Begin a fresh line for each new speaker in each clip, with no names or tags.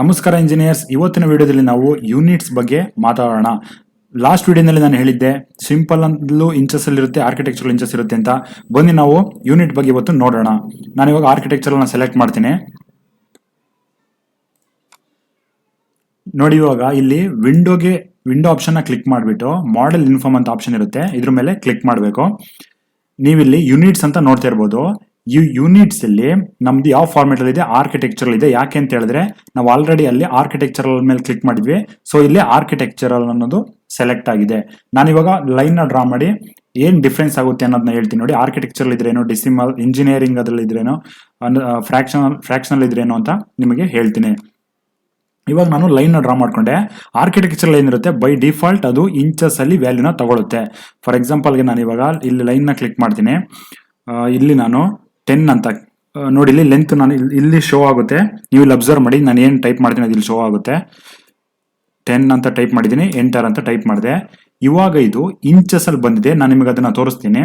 ನಮಸ್ಕಾರ ಇಂಜಿನಿಯರ್ಸ್. ಇವತ್ತಿನ ವಿಡಿಯೋದಲ್ಲಿ ನಾವು ಯೂನಿಟ್ಸ್ ಬಗ್ಗೆ ಮಾತಾಡೋಣ. ಲಾಸ್ಟ್ ವಿಡಿಯೋನಲ್ಲಿ ನಾನು ಹೇಳಿದ್ದೆ ಸಿಂಪಲ್ ಅಂತಲೂ ಇಂಚಸ್ ಅಲ್ಲಿ ಇರುತ್ತೆ, ಆರ್ಕಿಟೆಕ್ಚರಲ್ ಇಂಚಸ್ ಇರುತ್ತೆ ಅಂತ. ಬನ್ನಿ ನಾವು ಯೂನಿಟ್ ಬಗ್ಗೆ ಇವತ್ತು ನೋಡೋಣ. ನಾನು ಇವಾಗ ಆರ್ಕಿಟೆಕ್ಚರಲ್ ಸೆಲೆಕ್ಟ್ ಮಾಡ್ತೀನಿ. ನೋಡಿ, ಇವಾಗ ಇಲ್ಲಿ ವಿಂಡೋ ಆಪ್ಷನ್ ಕ್ಲಿಕ್ ಮಾಡಿಬಿಟ್ಟು ಮಾಡೆಲ್ ಇನ್ಫಾರ್ಮ್ ಅಂತ ಆಪ್ಷನ್ ಇರುತ್ತೆ, ಇದ್ರ ಮೇಲೆ ಕ್ಲಿಕ್ ಮಾಡಬೇಕು. ನೀವಿಲ್ಲಿ ಯೂನಿಟ್ಸ್ ಅಂತ ನೋಡ್ತಾ ಇರ್ಬೋದು. ಈ ಯೂನಿಟ್ಸ್ ಅಲ್ಲಿ ನಮ್ದು ಯಾವ ಫಾರ್ಮೆಟ್ ಅಲ್ಲಿ ಇದೆ, ಆರ್ಕಿಟೆಕ್ಚರಲ್ ಇದೆ. ಯಾಕೆ ಅಂತ ಹೇಳಿದ್ರೆ ನಾವು ಆಲ್ರೆಡಿ ಅಲ್ಲಿ ಆರ್ಕಿಟೆಕ್ಚರಲ್ ಮೇಲೆ ಕ್ಲಿಕ್ ಮಾಡಿದ್ವಿ. ಸೊ ಇಲ್ಲಿ ಆರ್ಕಿಟೆಕ್ಚರಲ್ ಅನ್ನೋದು ಸೆಲೆಕ್ಟ್ ಆಗಿದೆ. ನಾನು ಇವಾಗ ಲೈನ್ ನ ಡ್ರಾ ಮಾಡಿ ಏನ್ ಡಿಫ್ರೆನ್ಸ್ ಆಗುತ್ತೆ ಅನ್ನೋದನ್ನ ಹೇಳ್ತೀನಿ ನೋಡಿ. ಆರ್ಕಿಟೆಕ್ಚರಲ್ ಇದ್ರೇನೋ, ಡೆಸಿಮಲ್, ಇಂಜಿನಿಯರಿಂಗ್ ಅದ್ರಲ್ಲಿ ಇದ್ರೇನೋ, ಫ್ರಾಕ್ಷನಲ್ ಇದ್ರೇನೋ ಅಂತ ನಿಮಗೆ ಹೇಳ್ತೀನಿ. ಇವಾಗ ನಾನು ಲೈನ್ ನ ಡ್ರಾ ಮಾಡ್ಕೊಂಡೆ. ಆರ್ಕಿಟೆಕ್ಚರ್ ಲೈನ್ ಇರುತ್ತೆ, ಬೈ ಡಿಫಾಲ್ಟ್ ಅದು ಇಂಚಸ್ ಅಲ್ಲಿ ವ್ಯಾಲ್ಯೂನ ತಗೊಳುತ್ತೆ. ಫಾರ್ ಎಕ್ಸಾಂಪಲ್ಗೆ ನಾನು ಇವಾಗ ಇಲ್ಲಿ ಲೈನ್ ನ ಕ್ಲಿಕ್ ಮಾಡ್ತೀನಿ. ಇಲ್ಲಿ ನಾನು 10 ಅಂತ ನೋಡಿ, ಇಲ್ಲಿ ಲೆಂತ್ ನಾನು ಇಲ್ಲಿ ಶೋ ಆಗುತ್ತೆ. ನೀವು ಇಲ್ಲಿ ಅಬ್ಸರ್ವ್ ಮಾಡಿ, ನಾನು ಏನು ಟೈಪ್ ಮಾಡ್ತೀನಿ ಅದು ಇಲ್ಲಿ ಶೋ ಆಗುತ್ತೆ. 10 ಅಂತ ಟೈಪ್ ಮಾಡಿದ್ದೀನಿ, ಎಂಟರ್ ಅಂತ ಟೈಪ್ ಮಾಡಿದೆ. ಇವಾಗ ಇದು ಇಂಚಸ್ ಅಲ್ಲಿ ಬಂದಿದೆ. ನಾನು ನಿಮಗೆ ಅದನ್ನ ತೋರಿಸ್ತೀನಿ.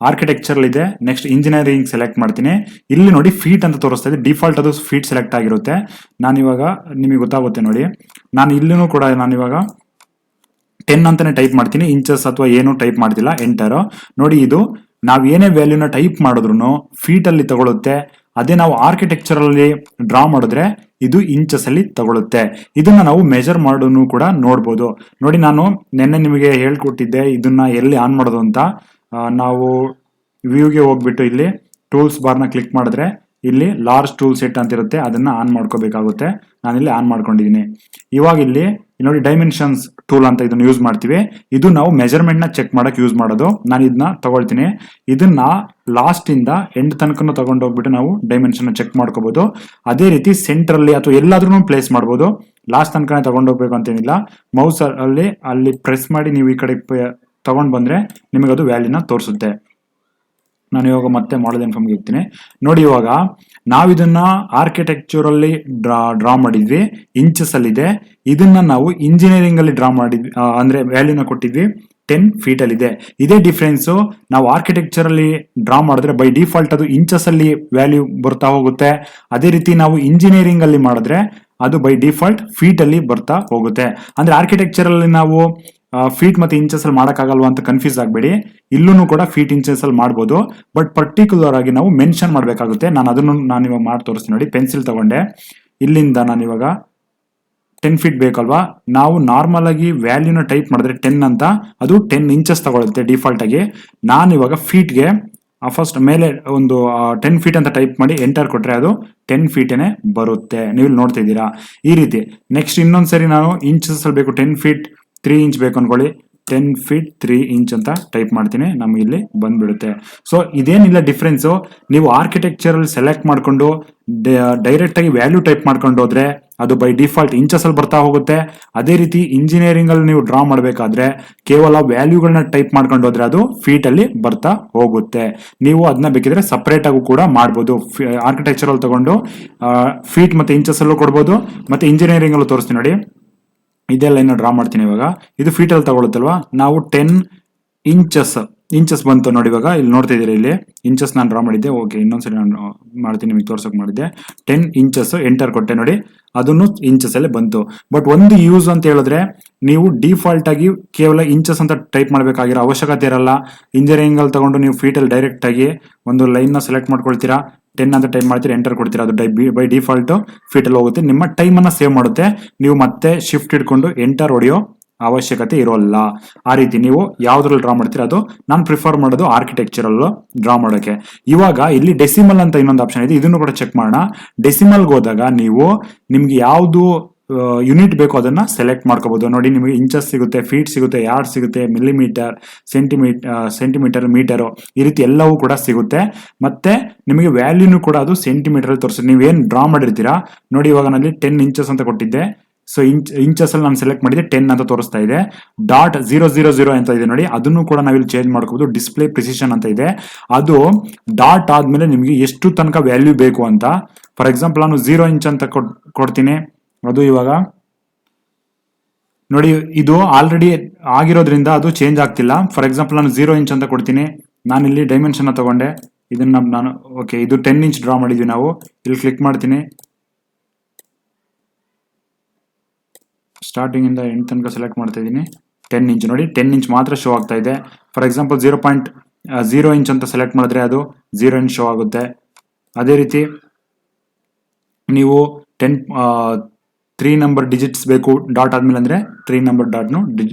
ಆರ್ಕಿಟೆಕ್ಚರಲ್ ಇದೆ, ನೆಕ್ಸ್ಟ್ ಇಂಜಿನಿಯರಿಂಗ್ ಸೆಲೆಕ್ಟ್ ಮಾಡ್ತೀನಿ. ಇಲ್ಲಿ ನೋಡಿ ಫೀಟ್ ಅಂತ ತೋರಿಸ್ತಾ ಇದೆ, ಡಿಫಾಲ್ಟ್ ಅದು ಫೀಟ್ ಸೆಲೆಕ್ಟ್ ಆಗಿರುತ್ತೆ. ನಾನಿವಾಗ ನಿಮಗೆ ಗೊತ್ತಾಗುತ್ತೆ ನೋಡಿ. ನಾನು ಇಲ್ಲೂ ಕೂಡ ನಾನಿವಾಗ 10 ಅಂತಾನೆ ಟೈಪ್ ಮಾಡ್ತೀನಿ, ಇಂಚಸ್ ಅಥವಾ ಏನು ಟೈಪ್ ಮಾಡ್ತಿಲ್ಲ, ಎಂಟರ್. ನೋಡಿ, ಇದು ನಾವು ಏನೇ ವ್ಯಾಲ್ಯೂನ ಟೈಪ್ ಮಾಡಿದ್ರು ಫೀಟ್ ಅಲ್ಲಿ ತಗೊಳುತ್ತೆ. ಅದೇ ನಾವು ಆರ್ಕಿಟೆಕ್ಚರಲ್ ಅಲ್ಲಿ ಡ್ರಾ ಮಾಡಿದ್ರೆ ಇದು ಇಂಚಸ್ ಅಲ್ಲಿ ತಗೊಳುತ್ತೆ. ಇದನ್ನ ನಾವು ಮೆಜರ್ ಮಾಡೋನು ಕೂಡ ನೋಡ್ಬೋದು. ನೋಡಿ, ನಾನು ನಿನ್ನೆ ನಿಮಗೆ ಹೇಳ್ಕೊಟ್ಟಿದ್ದೆ ಇದನ್ನ ಎಲ್ಲಿ ಆನ್ ಮಾಡೋದು ಅಂತ. ನಾವು ವ್ಯೂಗೆ ಹೋಗ್ಬಿಟ್ಟು ಇಲ್ಲಿ ಟೂಲ್ಸ್ ಬಾರ್ನ ಕ್ಲಿಕ್ ಮಾಡಿದ್ರೆ ಇಲ್ಲಿ ಲಾರ್ಜ್ ಟೂಲ್ ಸೆಟ್ ಅಂತ ಇರುತ್ತೆ, ಅದನ್ನ ಆನ್ ಮಾಡ್ಕೋಬೇಕಾಗುತ್ತೆ. ನಾನಿಲ್ಲಿ ಆನ್ ಮಾಡ್ಕೊಂಡಿದ್ದೀನಿ. ಇವಾಗ ಇಲ್ಲಿ ನೋಡಿ ಡೈಮೆನ್ಷನ್ಸ್ ಟೂಲ್ ಅಂತ ಇದನ್ನ ಯೂಸ್ ಮಾಡ್ತೀವಿ. ಇದು ನಾವು ಮೆಜರ್ಮೆಂಟ್ ನ ಚೆಕ್ ಮಾಡಕ್ ಯೂಸ್ ಮಾಡೋದು. ನಾನು ಇದನ್ನ ತಗೊಳ್ತೀನಿ. ಇದನ್ನ ಲಾಸ್ಟ್ ಇಂದ ಎಂಡ್ ತನಕ ತಗೊಂಡು ಹೋಗ್ಬಿಟ್ಟು ನಾವು ಡೈಮೆನ್ಷನ್ ಚೆಕ್ ಮಾಡ್ಕೋಬಹುದು. ಅದೇ ರೀತಿ ಸೆಂಟರ್ ಅಲ್ಲಿ ಅಥವಾ ಎಲ್ಲಾದ್ರೂ ಪ್ಲೇಸ್ ಮಾಡಬಹುದು. ಲಾಸ್ಟ್ ತನಕ ತಗೊಂಡೋಗ್ಬೇಕು ಅಂತೇನಿಲ್ಲ. ಮೌಸ್ ಅಲ್ಲಿ ಪ್ರೆಸ್ ಮಾಡಿ ನೀವು ಈ ಕಡೆ ತಗೊಂಡ್ ಬಂದ್ರೆ ನಿಮಗೆ ಅದು ವ್ಯಾಲ್ಯೂನ ತೋರಿಸುತ್ತೆ. ನಾನು ಇವಾಗ ಮತ್ತೆ ಮಾಡೆಲ್ ಇನ್ಫಾರ್ಮ್ಗೆ ಇರ್ತೀನಿ. ನೋಡಿ, ಇವಾಗ ನಾವಿದನ್ನ ಆರ್ಕಿಟೆಕ್ಚರಲ್ಲಿ ಡ್ರಾ ಮಾಡಿದ್ವಿ, ಇಂಚಸ್ ಅಲ್ಲಿ ಇದೆ. ಇದನ್ನ ನಾವು ಇಂಜಿನಿಯರಿಂಗ್ ಅಲ್ಲಿ ಡ್ರಾ ಮಾಡಿದ್ವಿ, ಅಂದ್ರೆ ವ್ಯಾಲ್ಯೂನ ಕೊಟ್ಟಿದ್ವಿ, 10 ಫೀಟ್ ಅಲ್ಲಿ ಇದೆ. ಇದೇ ಡಿಫ್ರೆನ್ಸ್ ನಾವು ಆರ್ಕಿಟೆಕ್ಚರ್ ಅಲ್ಲಿ ಡ್ರಾ ಮಾಡಿದ್ರೆ ಬೈ ಡಿಫಾಲ್ಟ್ ಅದು ಇಂಚಸ್ ಅಲ್ಲಿ ವ್ಯಾಲ್ಯೂ ಬರ್ತಾ ಹೋಗುತ್ತೆ. ಅದೇ ರೀತಿ ನಾವು ಇಂಜಿನಿಯರಿಂಗ್ ಅಲ್ಲಿ ಮಾಡಿದ್ರೆ ಅದು ಬೈ ಡಿಫಾಲ್ಟ್ ಫೀಟ್ ಅಲ್ಲಿ ಬರ್ತಾ ಹೋಗುತ್ತೆ. ಅಂದ್ರೆ ಆರ್ಕಿಟೆಕ್ಚರ್ ಅಲ್ಲಿ ನಾವು ಫೀಟ್ ಮತ್ತೆ ಇಂಚಸ್ ಅಲ್ಲಿ ಮಾಡಕ್ಕಾಗಲ್ವಾ ಅಂತ ಕನ್ಫ್ಯೂಸ್ ಆಗಬೇಡಿ. ಇಲ್ಲೂ ಕೂಡ ಫೀಟ್ ಇಂಚಸ್ ಅಲ್ಲಿ ಮಾಡ್ಬೋದು, ಬಟ್ ಪರ್ಟಿಕ್ಯುಲರ್ ಆಗಿ ನಾವು ಮೆನ್ಷನ್ ಮಾಡಬೇಕಾಗುತ್ತೆ. ನಾನು ಇವಾಗ ಮಾಡಿ ತೋರಿಸ್ತೀನಿ ನೋಡಿ. ಪೆನ್ಸಿಲ್ ತಗೊಂಡೆ, ಇಲ್ಲಿಂದ ನಾನು ಇವಾಗ 10 ಫೀಟ್ ಬೇಕಲ್ವಾ. ನಾವು ನಾರ್ಮಲ್ ಆಗಿ ವ್ಯಾಲ್ಯೂನ ಟೈಪ್ ಮಾಡಿದ್ರೆ 10 ಅಂತ, ಅದು 10 ಇಂಚಸ್ ತಗೊಳುತ್ತೆ ಡಿಫಾಲ್ಟ್ ಆಗಿ. ನಾನು ಇವಾಗ ಫೀಟ್ಗೆ ಫಸ್ಟ್ ಮೇಲೆ ಒಂದು 10 ಫೀಟ್ ಅಂತ ಟೈಪ್ ಮಾಡಿ ಎಂಟರ್ ಕೊಟ್ರೆ ಅದು 10 ಫೀಟೇನೆ ಬರುತ್ತೆ. ನೀವು ಇಲ್ಲಿ ನೋಡ್ತಾ ಇದ್ದೀರಾ ಈ ರೀತಿ. ನೆಕ್ಸ್ಟ್ ಇನ್ನೊಂದ್ಸರಿ ನಾನು ಇಂಚಸ್ ಅಲ್ಲಿ ಬೇಕು, 10 ಫೀಟ್ 3 ಇಂಚ್ ಬೇಕು ಅನ್ಕೊಳ್ಳಿ, 10 ಫೀಟ್ 3 ಇಂಚ್ ಅಂತ ಟೈಪ್ ಮಾಡ್ತೀನಿ, ನಮ್ಗೆ ಇಲ್ಲಿ ಬಂದ್ಬಿಡುತ್ತೆ. ಸೊ ಇದೇನಿಲ್ಲ ಡಿಫ್ರೆನ್ಸ್. ನೀವು ಆರ್ಕಿಟೆಕ್ಚರ್ ಅಲ್ಲಿ ಸೆಲೆಕ್ಟ್ ಮಾಡ್ಕೊಂಡು ಡೈರೆಕ್ಟ್ ಆಗಿ ವ್ಯಾಲ್ಯೂ ಟೈಪ್ ಮಾಡ್ಕೊಂಡು ಹೋದ್ರೆ ಅದು ಬೈ ಡಿಫಾಲ್ಟ್ ಇಂಚಸ್ ಅಲ್ಲಿ ಬರ್ತಾ ಹೋಗುತ್ತೆ. ಅದೇ ರೀತಿ ಇಂಜಿನಿಯರಿಂಗ್ ಅಲ್ಲಿ ನೀವು ಡ್ರಾ ಮಾಡಬೇಕಾದ್ರೆ ಕೇವಲ ವ್ಯಾಲ್ಯೂಗಳನ್ನ ಟೈಪ್ ಮಾಡ್ಕೊಂಡು ಹೋದ್ರೆ ಅದು ಫೀಟ್ ಅಲ್ಲಿ ಬರ್ತಾ ಹೋಗುತ್ತೆ. ನೀವು ಅದನ್ನ ಬೇಕಿದ್ರೆ ಸಪರೇಟ್ ಆಗೂ ಕೂಡ ಮಾಡ್ಬೋದು. ಆರ್ಕಿಟೆಕ್ಚರ್ ಅಲ್ಲಿ ತಗೊಂಡು ಫೀಟ್ ಮತ್ತೆ ಇಂಚಸ್ ಅಲ್ಲೂ ಕೊಡ್ಬೋದು, ಮತ್ತೆ ಇಂಜಿನಿಯರಿಂಗ್ ಅಲ್ಲೂ ತೋರಿಸ್ತೀನಿ ನೋಡಿ. ಇದೇ ಲೈನ್ ಡ್ರಾ ಮಾಡ್ತೀನಿ. ಇವಾಗ ಇದು ಫೀಟ್ ಅಲ್ಲಿ ತಗೊಳುತ್ತಲ್ವಾ. ನಾವು 10 ಇಂಚಸ್ ಬಂತು ನೋಡಿ. ಇವಾಗ ಇಲ್ಲಿ ನೋಡ್ತಾ ಇದ್ದೀರಾ, ಇಲ್ಲಿ ಇಂಚಸ್ ನಾನು ಡ್ರಾ ಮಾಡಿದ್ದೆ. ಓಕೆ, ಇನ್ನೊಂದ್ಸರಿ ನಾನು ಮಾಡ್ತೀನಿ, ನಿಮಗೆ ತೋರ್ಸಕ್ ಮಾಡಿದ್ದೆ. 10 ಇಂಚಸ್ ಎಂಟರ್ ಕೊಟ್ಟೆ ನೋಡಿ, ಅದನ್ನು ಇಂಚಸ್ ಅಲ್ಲೇ ಬಂತು. ಬಟ್ ಒಂದು ಯೂಸ್ ಅಂತ ಹೇಳಿದ್ರೆ ನೀವು ಡಿಫಾಲ್ಟ್ ಆಗಿ ಕೇವಲ ಇಂಚಸ್ ಅಂತ ಟೈಪ್ ಮಾಡಬೇಕಾಗಿರೋ ಅವಶ್ಯಕತೆ ಇರಲ್ಲ. ಇಂಜಿನಿಯರಿಂಗ್ ಅಲ್ಲಿ ತಗೊಂಡು ನೀವು ಫೀಟ್ ಅಲ್ಲಿ ಡೈರೆಕ್ಟ್ ಆಗಿ ಒಂದು ಲೈನ್ ನ ಸೆಲೆಕ್ಟ್ ಮಾಡ್ಕೊಳ್ತೀರಾ, 10 ಅಂತ ಟೈಪ್ ಮಾಡ್ತೀರಾ, ಎಂಟರ್ ಕೊಡ್ತೀರಾ, ಅದು ಬೈ ಡಿಫಾಲ್ಟ್ ಫೀಟ್ ಅಲ್ಲಿ ಹೋಗುತ್ತೆ. ನಿಮ್ಮ ಟೈಮ್ ಅನ್ನ ಸೇವ್ ಮಾಡುತ್ತೆ. ನೀವು ಮತ್ತೆ ಶಿಫ್ಟ್ ಇಟ್ಕೊಂಡು ಎಂಟರ್ ಹೊಡೆಯೋ ಅವಶ್ಯಕತೆ ಇರೋಲ್ಲ. ಆ ರೀತಿ ನೀವು ಯಾವ್ದ್ರಲ್ಲಿ ಡ್ರಾ ಮಾಡ್ತೀರಾ ಅದು. ನಾನು ಪ್ರಿಫರ್ ಮಾಡೋದು ಆರ್ಕಿಟೆಕ್ಚರಲ್ ಡ್ರಾ ಮಾಡೋಕೆ. ಇವಾಗ ಇಲ್ಲಿ ಡೆಸಿಮಲ್ ಅಂತ ಇನ್ನೊಂದು ಆಪ್ಷನ್ ಇದೆ, ಇದನ್ನು ಕೂಡ ಚೆಕ್ ಮಾಡೋಣ. ಡೆಸಿಮಲ್ಗೆ ಹೋದಾಗ ನೀವು ನಿಮ್ಗೆ ಯಾವ್ದು ಯೂನಿಟ್ ಬೇಕು ಅದನ್ನ ಸೆಲೆಕ್ಟ್ ಮಾಡ್ಕೋಬಹುದು. ನೋಡಿ, ನಿಮಗೆ ಇಂಚಸ್ ಸಿಗುತ್ತೆ, ಫೀಟ್ ಸಿಗುತ್ತೆ, ಯಾರ್ಡ್ ಸಿಗುತ್ತೆ, ಮಿಲಿಮೀಟರ್, ಸೆಂಟಿಮೀಟರ್, ಮೀಟರ್, ಈ ರೀತಿ ಎಲ್ಲವೂ ಕೂಡ ಸಿಗುತ್ತೆ. ಮತ್ತೆ ನಿಮಗೆ ವ್ಯಾಲ್ಯೂನು ಕೂಡ ಅದು ಸೆಂಟಿಮೀಟರ್ ಅಲ್ಲಿ ತೋರಿಸುತ್ತೆ. ನೀವೇನ್ ಡ್ರಾ ಮಾಡಿರ್ತೀರಾ ನೋಡಿ. ಇವಾಗ ನಾನು 10 ಇಂಚಸ್ ಅಂತ ಕೊಟ್ಟಿದ್ದೆ. ಸೊ ಇಂಚಸ್ ಅಲ್ಲಿ ನಾನು ಸೆಲೆಕ್ಟ್ ಮಾಡಿದ್ರೆ 10 ಅಂತ ತೋರಿಸ್ತಾ ಇದೆ. .000 ಅಂತ ಇದೆ ನೋಡಿ, ಅದನ್ನು ಕೂಡ ನಾವಿಲ್ಲಿ ಚೇಂಜ್ ಮಾಡ್ಕೋಬಹುದು. ಡಿಸ್ಪ್ಲೇ ಪ್ರಿಸಿಷನ್ ಅಂತ ಇದೆ, ಅದು ಡಾಟ್ ಆದ್ಮೇಲೆ ನಿಮಗೆ ಎಷ್ಟು ತನಕ ವ್ಯಾಲ್ಯೂ ಬೇಕು ಅಂತ. ಫಾರ್ ಎಕ್ಸಾಂಪಲ್ ನಾನು 0 ಇಂಚ್ ಅಂತ ಕೊಡ್ತೀನಿ. ಅದು ಇವಾಗ ನೋಡಿ, ಇದು ಆಲ್ರೆಡಿ ಆಗಿರೋದ್ರಿಂದ ಅದು ಚೇಂಜ್ ಆಗ್ತಿಲ್ಲ. ಫಾರ್ ಎಕ್ಸಾಂಪಲ್ ನಾನು 0 ಇಂಚ್ ಅಂತ ಕೊಡ್ತೀನಿ. ನಾನು ಇಲ್ಲಿ ಡೈಮೆನ್ಷನ್ ತಗೊಂಡೆ, ಇದನ್ನ ನಾನು ಓಕೆ, ಇದು 10 ಇಂಚ್ ಡ್ರಾ ಮಾಡಿದ್ವಿ ನಾವು. ಇಲ್ಲಿ ಕ್ಲಿಕ್ ಮಾಡ್ತೀನಿ. ಸ್ಟಾರ್ಟಿಂಗ್ ಇಂದ ಎಂಡ್ ತನಕ ಸೆಲೆಕ್ಟ್ ಮಾಡ್ತಾ ಇದ್ದೀನಿ. 10 ಇಂಚ್ ನೋಡಿ, 10 ಇಂಚ್ ಮಾತ್ರ ಶೋ ಆಗ್ತಾ ಇದೆ. ಫಾರ್ ಎಕ್ಸಾಂಪಲ್ 0.0 ಇಂಚ್ ಅಂತ ಸೆಲೆಕ್ಟ್ ಮಾಡಿದ್ರೆ ಅದು 0 ಇಂಚ್ ಶೋ ಆಗುತ್ತೆ. ಅದೇ ರೀತಿ ನೀವು 3 ನಂಬರ್ ಡಿಜಿಟ್ಸ್ ಬೇಕು ಡಾಟ್ ಆದ್ಮೇಲೆ ಅಂದ್ರೆ 3 ನಂಬರ್ ಡಾಟ್ನು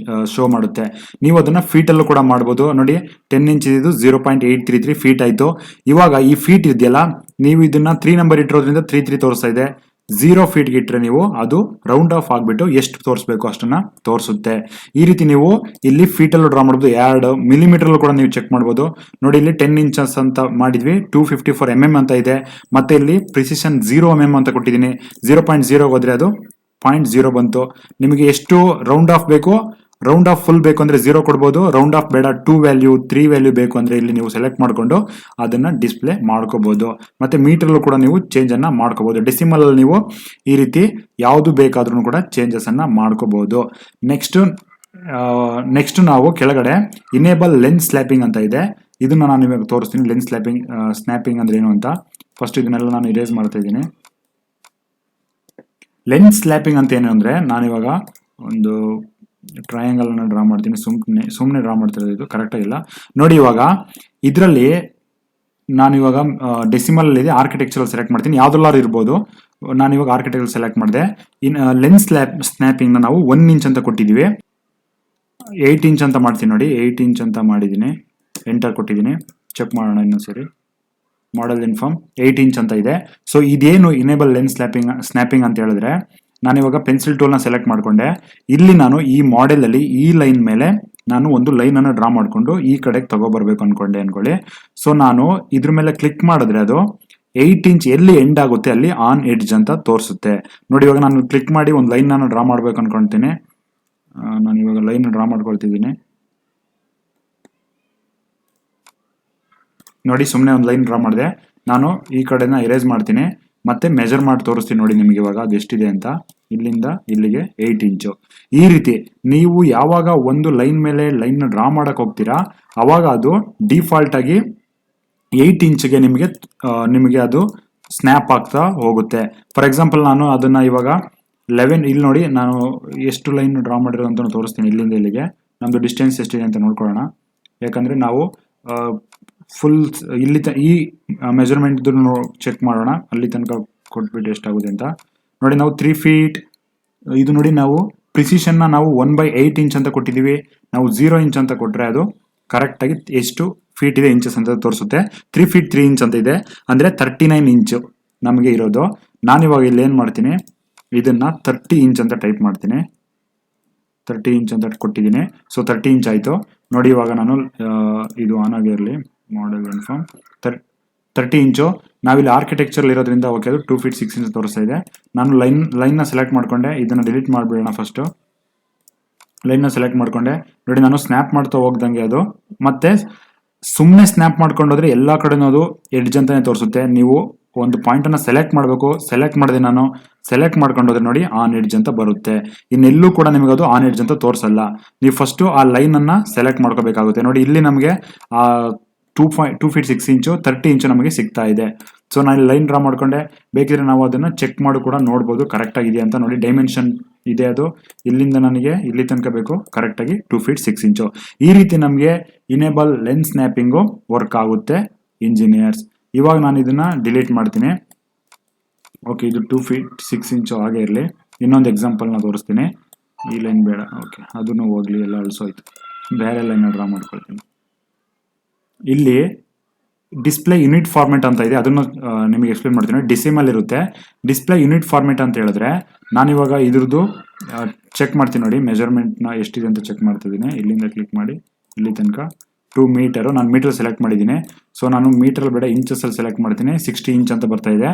ಶೋ ಮಾಡುತ್ತೆ. ನೀವು ಅದನ್ನ ಫೀಟ್ ಅಲ್ಲೂ ಕೂಡ ಮಾಡ್ಬೋದು. ನೋಡಿ 10 ಇಂಚ್ ಇದು 0.833 ಫೀಟ್ ಆಯ್ತು. ಇವಾಗ ಈ ಫೀಟ್ ಇದೆಯಲ್ಲ, ನೀವು ಇದನ್ನ 3 ನಂಬರ್ ಇಟ್ಟಿರೋದ್ರಿಂದ 3 ತೋರಿಸ್ತಾ ಇದೆ. 0 ಫೀಟ್ಗೆ ಇಟ್ಟರೆ ನೀವು ಅದು ರೌಂಡ್ ಆಫ್ ಆಗ್ಬಿಟ್ಟು ಎಷ್ಟು ತೋರಿಸ್ಬೇಕು ಅಷ್ಟನ್ನ ತೋರಿಸುತ್ತೆ. ಈ ರೀತಿ ನೀವು ಇಲ್ಲಿ ಫೀಟ್ ಅಲ್ಲೂ ಡ್ರಾ ಮಾಡ್ಬೋದು. 2 ಮಿಲಿಮೀಟರ್ ಕೂಡ ನೀವು ಚೆಕ್ ಮಾಡ್ಬೋದು. ನೋಡಿ ಇಲ್ಲಿ 10 ಇಂಚಸ್ ಅಂತ ಮಾಡಿದ್ವಿ, 254 mm ಅಂತ ಇದೆ. ಮತ್ತೆ ಇಲ್ಲಿ ಪ್ರಿಸಿಷನ್ 0 mm ಅಂತ ಕೊಟ್ಟಿದ್ದೀನಿ. 0.0 ಹೋದ್ರೆ ಅದು 0.0 ಬಂತು. ನಿಮಗೆ ಎಷ್ಟು ರೌಂಡ್ ಆಫ್ ಬೇಕು, ರೌಂಡ್ ಆಫ್ ಫುಲ್ ಬೇಕು ಅಂದ್ರೆ 0 ಕೊಡ್ಬೋದು. ರೌಂಡ್ ಆಫ್ ಬೇಡ 2 ವ್ಯಾಲ್ಯೂ 3 ವ್ಯಾಲ್ಯೂ ಬೇಕು ಅಂದ್ರೆ ಇಲ್ಲಿ ನೀವು ಸೆಲೆಕ್ಟ್ ಮಾಡ್ಕೊಂಡು ಅದನ್ನ ಡಿಸ್ಪ್ಲೇ ಮಾಡ್ಕೋಬಹುದು. ಮತ್ತೆ ಮೀಟರ್ ಕೂಡ ನೀವು ಚೇಂಜ್ ಅನ್ನ ಮಾಡ್ಕೋಬಹುದು. ಡೆಸಿಮಲ್ ಅಲ್ಲಿ ನೀವು ಈ ರೀತಿ ಯಾವುದು ಬೇಕಾದ್ರೂ ಕೂಡ ಚೇಂಜಸ್ ಅನ್ನ ಮಾಡ್ಕೋಬಹುದು. ನೆಕ್ಸ್ಟ್ ನಾವು ಕೆಳಗಡೆ ಇನೇಬಲ್ ಲೆನ್ಸ್ ಸ್ಲ್ಯಾಪಿಂಗ್ ಅಂತ ಇದೆ. ಇದನ್ನ ನಾನು ನಿಮಗೆ ತೋರಿಸ್ತೀನಿ. ಲೆನ್ಸ್ ಸ್ನ್ಯಾಪಿಂಗ್ ಅಂದ್ರೆ ಏನು ಅಂತ. ಫಸ್ಟ್ ಇದನ್ನೆಲ್ಲ ನಾನು ಇರೇಸ್ ಮಾಡ್ತಾ ಇದ್ದೀನಿ. ಲೆನ್ಸ್ ಸ್ಲ್ಯಾಪಿಂಗ್ ಅಂತ ಏನು ಅಂದ್ರೆ, ನಾನಿವಾಗ ಒಂದು ಟ್ರಯಾಂಗಲ್ ಅನ್ನು ಡ್ರಾ ಮಾಡ್ತೀನಿ. ಸುಮ್ಮನೆ ಡ್ರಾ ಮಾಡ್ತಿರೋದು, ಇದು ಕರೆಕ್ಟ್ ಆಗಿಲ್ಲ ನೋಡಿ. ಇವಾಗ ಇದರಲ್ಲಿ ನಾನು ಇವಾಗ ಡೆಸಿಮಲ್ ಇದೆ, ಆರ್ಕಿಟೆಕ್ಚರಲ್ ಸೆಲೆಕ್ಟ್ ಮಾಡ್ತೀನಿ. ಯಾವ್ದೆಲ್ಲಾರು ಇರ್ಬೋದು. ನಾನು ಇವಾಗ ಆರ್ಕಿಟೆಕ್ಚರ್ ಸೆಲೆಕ್ಟ್ ಮಾಡಿದೆ. ಲೆನ್ಸ್ ಸ್ನ್ಯಾಪಿಂಗ್ ನಾವು 1 ಇಂಚ್ ಅಂತ ಕೊಟ್ಟಿದ್ದೀವಿ. 8 ಇಂಚ್ ಅಂತ ಮಾಡ್ತೀನಿ ನೋಡಿ. 8 ಇಂಚ್ ಅಂತ ಮಾಡಿದ್ದೀನಿ, ಎಂಟರ್ ಕೊಟ್ಟಿದ್ದೀನಿ. ಚೆಕ್ ಮಾಡೋಣ ಇನ್ನೊಂದ್ಸರಿ. ಮಾಡೆಲ್ ಇನ್ಫಾರ್ಮ್ 8 ಇಂಚ್ ಅಂತ ಇದೆ. ಸೊ ಇದೇನು ಇನೇಬಲ್ ಲೆನ್ಸ್ ಸ್ನ್ಯಾಪಿಂಗ್ ಅಂತ ಹೇಳಿದ್ರೆ, ನಾನಿವಾಗ ಪೆನ್ಸಿಲ್ ಟೂಲ್ನ ಸೆಲೆಕ್ಟ್ ಮಾಡಿಕೊಂಡೆ. ಇಲ್ಲಿ ನಾನು ಈ ಮಾಡೆಲ್ ಅಲ್ಲಿ ಈ ಲೈನ್ ಮೇಲೆ ನಾನು ಒಂದು ಲೈನ್ ಅನ್ನು ಡ್ರಾ ಮಾಡಿಕೊಂಡು ಈ ಕಡೆಗೆ ತಗೋಬರ್ಬೇಕು ಅನ್ಕೊಳ್ಳಿ. ಸೊ ನಾನು ಇದ್ರ ಮೇಲೆ ಕ್ಲಿಕ್ ಮಾಡಿದ್ರೆ ಅದು 8 ಇಂಚ್ ಎಲ್ಲಿ ಎಂಡ್ ಆಗುತ್ತೆ ಅಲ್ಲಿ ಆನ್ ಎಡ್ಜ್ ಅಂತ ತೋರಿಸುತ್ತೆ. ನೋಡಿ ಇವಾಗ ನಾನು ಕ್ಲಿಕ್ ಮಾಡಿ ಒಂದು ಲೈನ್ ನಾನು ಡ್ರಾ ಮಾಡ್ಬೇಕು ಅನ್ಕೊಳ್ತೀನಿ. ನಾನು ಇವಾಗ ಲೈನ್ ಡ್ರಾ ಮಾಡ್ಕೊಳ್ತಿದ್ದೀನಿ. ನೋಡಿ ಸುಮ್ಮನೆ ಒಂದು ಲೈನ್ ಡ್ರಾ ಮಾಡಿದೆ. ನಾನು ಈ ಕಡೆನ ಎರೇಸ್ ಮಾಡ್ತೀನಿ, ಮತ್ತೆ ಮೆಜರ್ ಮಾಡಿ ತೋರಿಸ್ತೀನಿ ನೋಡಿ ನಿಮಗೆ ಇವಾಗ ಅದು ಎಷ್ಟಿದೆ ಅಂತ. ಇಲ್ಲಿಂದ ಇಲ್ಲಿಗೆ 8 ಇಂಚು. ಈ ರೀತಿ ನೀವು ಯಾವಾಗ ಒಂದು ಲೈನ್ ಮೇಲೆ ಲೈನ್ ಡ್ರಾ ಮಾಡಕ್ ಹೋಗ್ತೀರಾ ಅವಾಗ ಅದು ಡಿಫಾಲ್ಟ್ ಆಗಿ 8 ಇಂಚ್ಗೆ ನಿಮಗೆ ಅದು ಸ್ನ್ಯಾಪ್ ಆಗ್ತಾ ಹೋಗುತ್ತೆ. ಫಾರ್ ಎಕ್ಸಾಂಪಲ್ ನಾನು ಅದನ್ನ ಇವಾಗ 11 ಇಲ್ಲಿ ನೋಡಿ, ನಾನು ಎಷ್ಟು ಲೈನ್ ಡ್ರಾ ಮಾಡಿರೋ ಅಂತ ತೋರಿಸ್ತೀನಿ. ಇಲ್ಲಿಂದ ಇಲ್ಲಿಗೆ ನಮ್ದು ಡಿಸ್ಟೆನ್ಸ್ ಎಷ್ಟಿದೆ ಅಂತ ನೋಡ್ಕೊಳ್ಳೋಣ. ಯಾಕಂದ್ರೆ ನಾವು ಫುಲ್ ಇಲ್ಲಿ ಈ ಮೆಜರ್ಮೆಂಟ್ ಚೆಕ್ ಮಾಡೋಣ. ಅಲ್ಲಿ ತನಕ ಕೊಟ್ಬಿಟ್ಟು ಎಷ್ಟಾಗುತ್ತೆ ಅಂತ ನೋಡಿ. ನಾವು 3 ಫೀಟ್ ಇದು ನೋಡಿ, ನಾವು ಪ್ರಿಸಿಷನ್ನ ನಾವು 1/8 ಇಂಚ್ ಅಂತ ಕೊಟ್ಟಿದ್ದೀವಿ. ನಾವು 0 ಇಂಚ್ ಅಂತ ಕೊಟ್ರೆ ಅದು ಕರೆಕ್ಟ್ ಆಗಿ ಎಷ್ಟು ಫೀಟ್ ಇದೆ ಇಂಚಸ್ ಅಂತ ತೋರಿಸುತ್ತೆ. 3 ಫೀಟ್ 3 ಇಂಚ್ ಅಂತ ಇದೆ, ಅಂದ್ರೆ 39 ಇಂಚು ನಮಗೆ ಇರೋದು. ನಾನಿವಾಗ ಇಲ್ಲಿ ಏನ್ ಮಾಡ್ತೀನಿ, ಇದನ್ನ 30 ಇಂಚ್ ಅಂತ ಟೈಪ್ ಮಾಡ್ತೀನಿ. 30 ಇಂಚ್ ಅಂತ ಕೊಟ್ಟಿದ್ದೀನಿ. ಸೊ 30 ಇಂಚ್ ಆಯ್ತು ನೋಡಿ. ಇವಾಗ ನಾನು ಇದು ಆನ್ ಆಗಿರಲಿ, ಮಾಡೆಲ್ ಇನ್ಫಾರ್ಮ್ 30 ಇಂಚು. ನಾವಿಲ್ಲಿ ಆರ್ಕಿಟೆಕ್ಚರ್ ಇರೋದ್ರಿಂದ ಓಕೆ, ಅದು 2 ಫೀಟ್ 6 ಇಂಚ್ ತೋರಿಸ್ತಾ ಇದೆ. ನಾನು ಲೈನ್ನ ಸೆಲೆಕ್ಟ್ ಮಾಡ್ಕೊಂಡೆ. ಇದನ್ನ ಡಿಲೀಟ್ ಮಾಡಿಬಿಡೋಣ. ಫಸ್ಟ್ ಲೈನ್ನ ಸೆಲೆಕ್ಟ್ ಮಾಡ್ಕೊಂಡೆ. ನೋಡಿ ನಾನು ಸ್ನ್ಯಾಪ್ ಮಾಡ್ತಾ ಹೋಗ್ದಂಗೆ ಅದು ಮತ್ತೆ ಸುಮ್ಮನೆ ಸ್ನ್ಯಾಪ್ ಮಾಡ್ಕೊಂಡೋದ್ರೆ ಎಲ್ಲಾ ಕಡೆನೂ ಅದು ಎಡ್ಜ್ ಅಂತಾನೆ ತೋರಿಸುತ್ತೆ. ನೀವು ಒಂದು ಪಾಯಿಂಟ್ ಅನ್ನ ಸೆಲೆಕ್ಟ್ ಮಾಡಬೇಕು. ಸೆಲೆಕ್ಟ್ ಮಾಡಿದೆ ನಾನು, ಸೆಲೆಕ್ಟ್ ಮಾಡ್ಕೊಂಡೋದ್ರೆ ನೋಡಿ ಆನ್ ಎಡ್ಜ್ ಅಂತ ಬರುತ್ತೆ. ಇನ್ನೆಲ್ಲೂ ಕೂಡ ನಿಮಗೆ ಅದು ಆನ್ ಎಡ್ಜ್ ಅಂತ ತೋರಿಸಲ್ಲ. ನೀವು ಫಸ್ಟ್ ಆ ಲೈನ್ ಅನ್ನ ಸೆಲೆಕ್ಟ್ ಮಾಡ್ಕೋಬೇಕಾಗುತ್ತೆ. ನೋಡಿ ಇಲ್ಲಿ ನಮಗೆ 2 ಫೀಟ್ 6 ಇಂಚು 30 ಇಂಚು ನಮಗೆ ಸಿಗ್ತಾ ಇದೆ. ಸೊ ನಾನು ಲೈನ್ ಡ್ರಾ ಮಾಡ್ಕೊಂಡೆ. ಬೇಕಿದ್ರೆ ನಾವು ಅದನ್ನ ಚೆಕ್ ಮಾಡಿ ಕೂಡ ನೋಡ್ಬೋದು ಕರೆಕ್ಟ್ ಆಗಿದೆ ಅಂತ. ನೋಡಿ ಡೈಮೆನ್ಷನ್ ಇದೆ, ಅದು ಇಲ್ಲಿಂದ ನನಗೆ ಇಲ್ಲಿ ತನಕ ಬೇಕು, ಕರೆಕ್ಟ್ ಆಗಿ 2 ಫೀಟ್ 6 ಇಂಚು. ಈ ರೀತಿ ನಮಗೆ ಇನೇಬಲ್ ಲೆನ್ಸ್ ಸ್ನ್ಯಾಪಿಂಗು ವರ್ಕ್ ಆಗುತ್ತೆ ಇಂಜಿನಿಯರ್ಸ್. ಇವಾಗ ನಾನು ಇದನ್ನ ಡಿಲೀಟ್ ಮಾಡ್ತೀನಿ. ಓಕೆ, ಇದು 2 ಫೀಟ್ 6 ಇಂಚು ಹಾಗೆ ಇರಲಿ. ಇನ್ನೊಂದು ಎಕ್ಸಾಂಪಲ್ನ ತೋರಿಸ್ತೀನಿ. ಈ ಲೈನ್ ಬೇಡ, ಓಕೆ ಅದನ್ನು ಹೋಗ್ಲಿ, ಎಲ್ಲ ಅಳಿಸೋಯ್ತು. ಬೇರೆ ಲೈನ್ ಡ್ರಾ ಮಾಡ್ಕೊಳ್ತೀನಿ. ಇಲ್ಲಿ ಡಿಸ್ಪ್ಲೇ ಯೂನಿಟ್ ಫಾರ್ಮೆಟ್ ಅಂತ ಇದೆ, ಅದನ್ನು ನಿಮಗೆ ಎಕ್ಸ್ಪ್ಲೇನ್ ಮಾಡ್ತೀನಿ. ಡೆಸಿಮಲ್ ಇರುತ್ತೆ. ಡಿಸ್ಪ್ಲೇ ಯೂನಿಟ್ ಫಾರ್ಮೆಟ್ ಅಂತ ಹೇಳಿದ್ರೆ ನಾನಿವಾಗ ಇದ್ರದ್ದು ಚೆಕ್ ಮಾಡ್ತೀನಿ. ನೋಡಿ ಮೆಜರ್ಮೆಂಟ್ನ ಎಷ್ಟಿದೆ ಅಂತ ಚೆಕ್ ಮಾಡ್ತಿದ್ದೀನಿ. ಇಲ್ಲಿಂದ ಕ್ಲಿಕ್ ಮಾಡಿ ಇಲ್ಲಿ ತನಕ 2 ಮೀಟರ್. ನಾನು ಮೀಟರ್ ಸೆಲೆಕ್ಟ್ ಮಾಡಿದ್ದೀನಿ. ಸೊ ನಾನು ಮೀಟರ್ ಬೇಡ ಇಂಚಸ್ ಅಲ್ಲಿ ಸೆಲೆಕ್ಟ್ ಮಾಡ್ತೀನಿ. 60 ಇಂಚ್ ಅಂತ ಬರ್ತಾ ಇದೆ.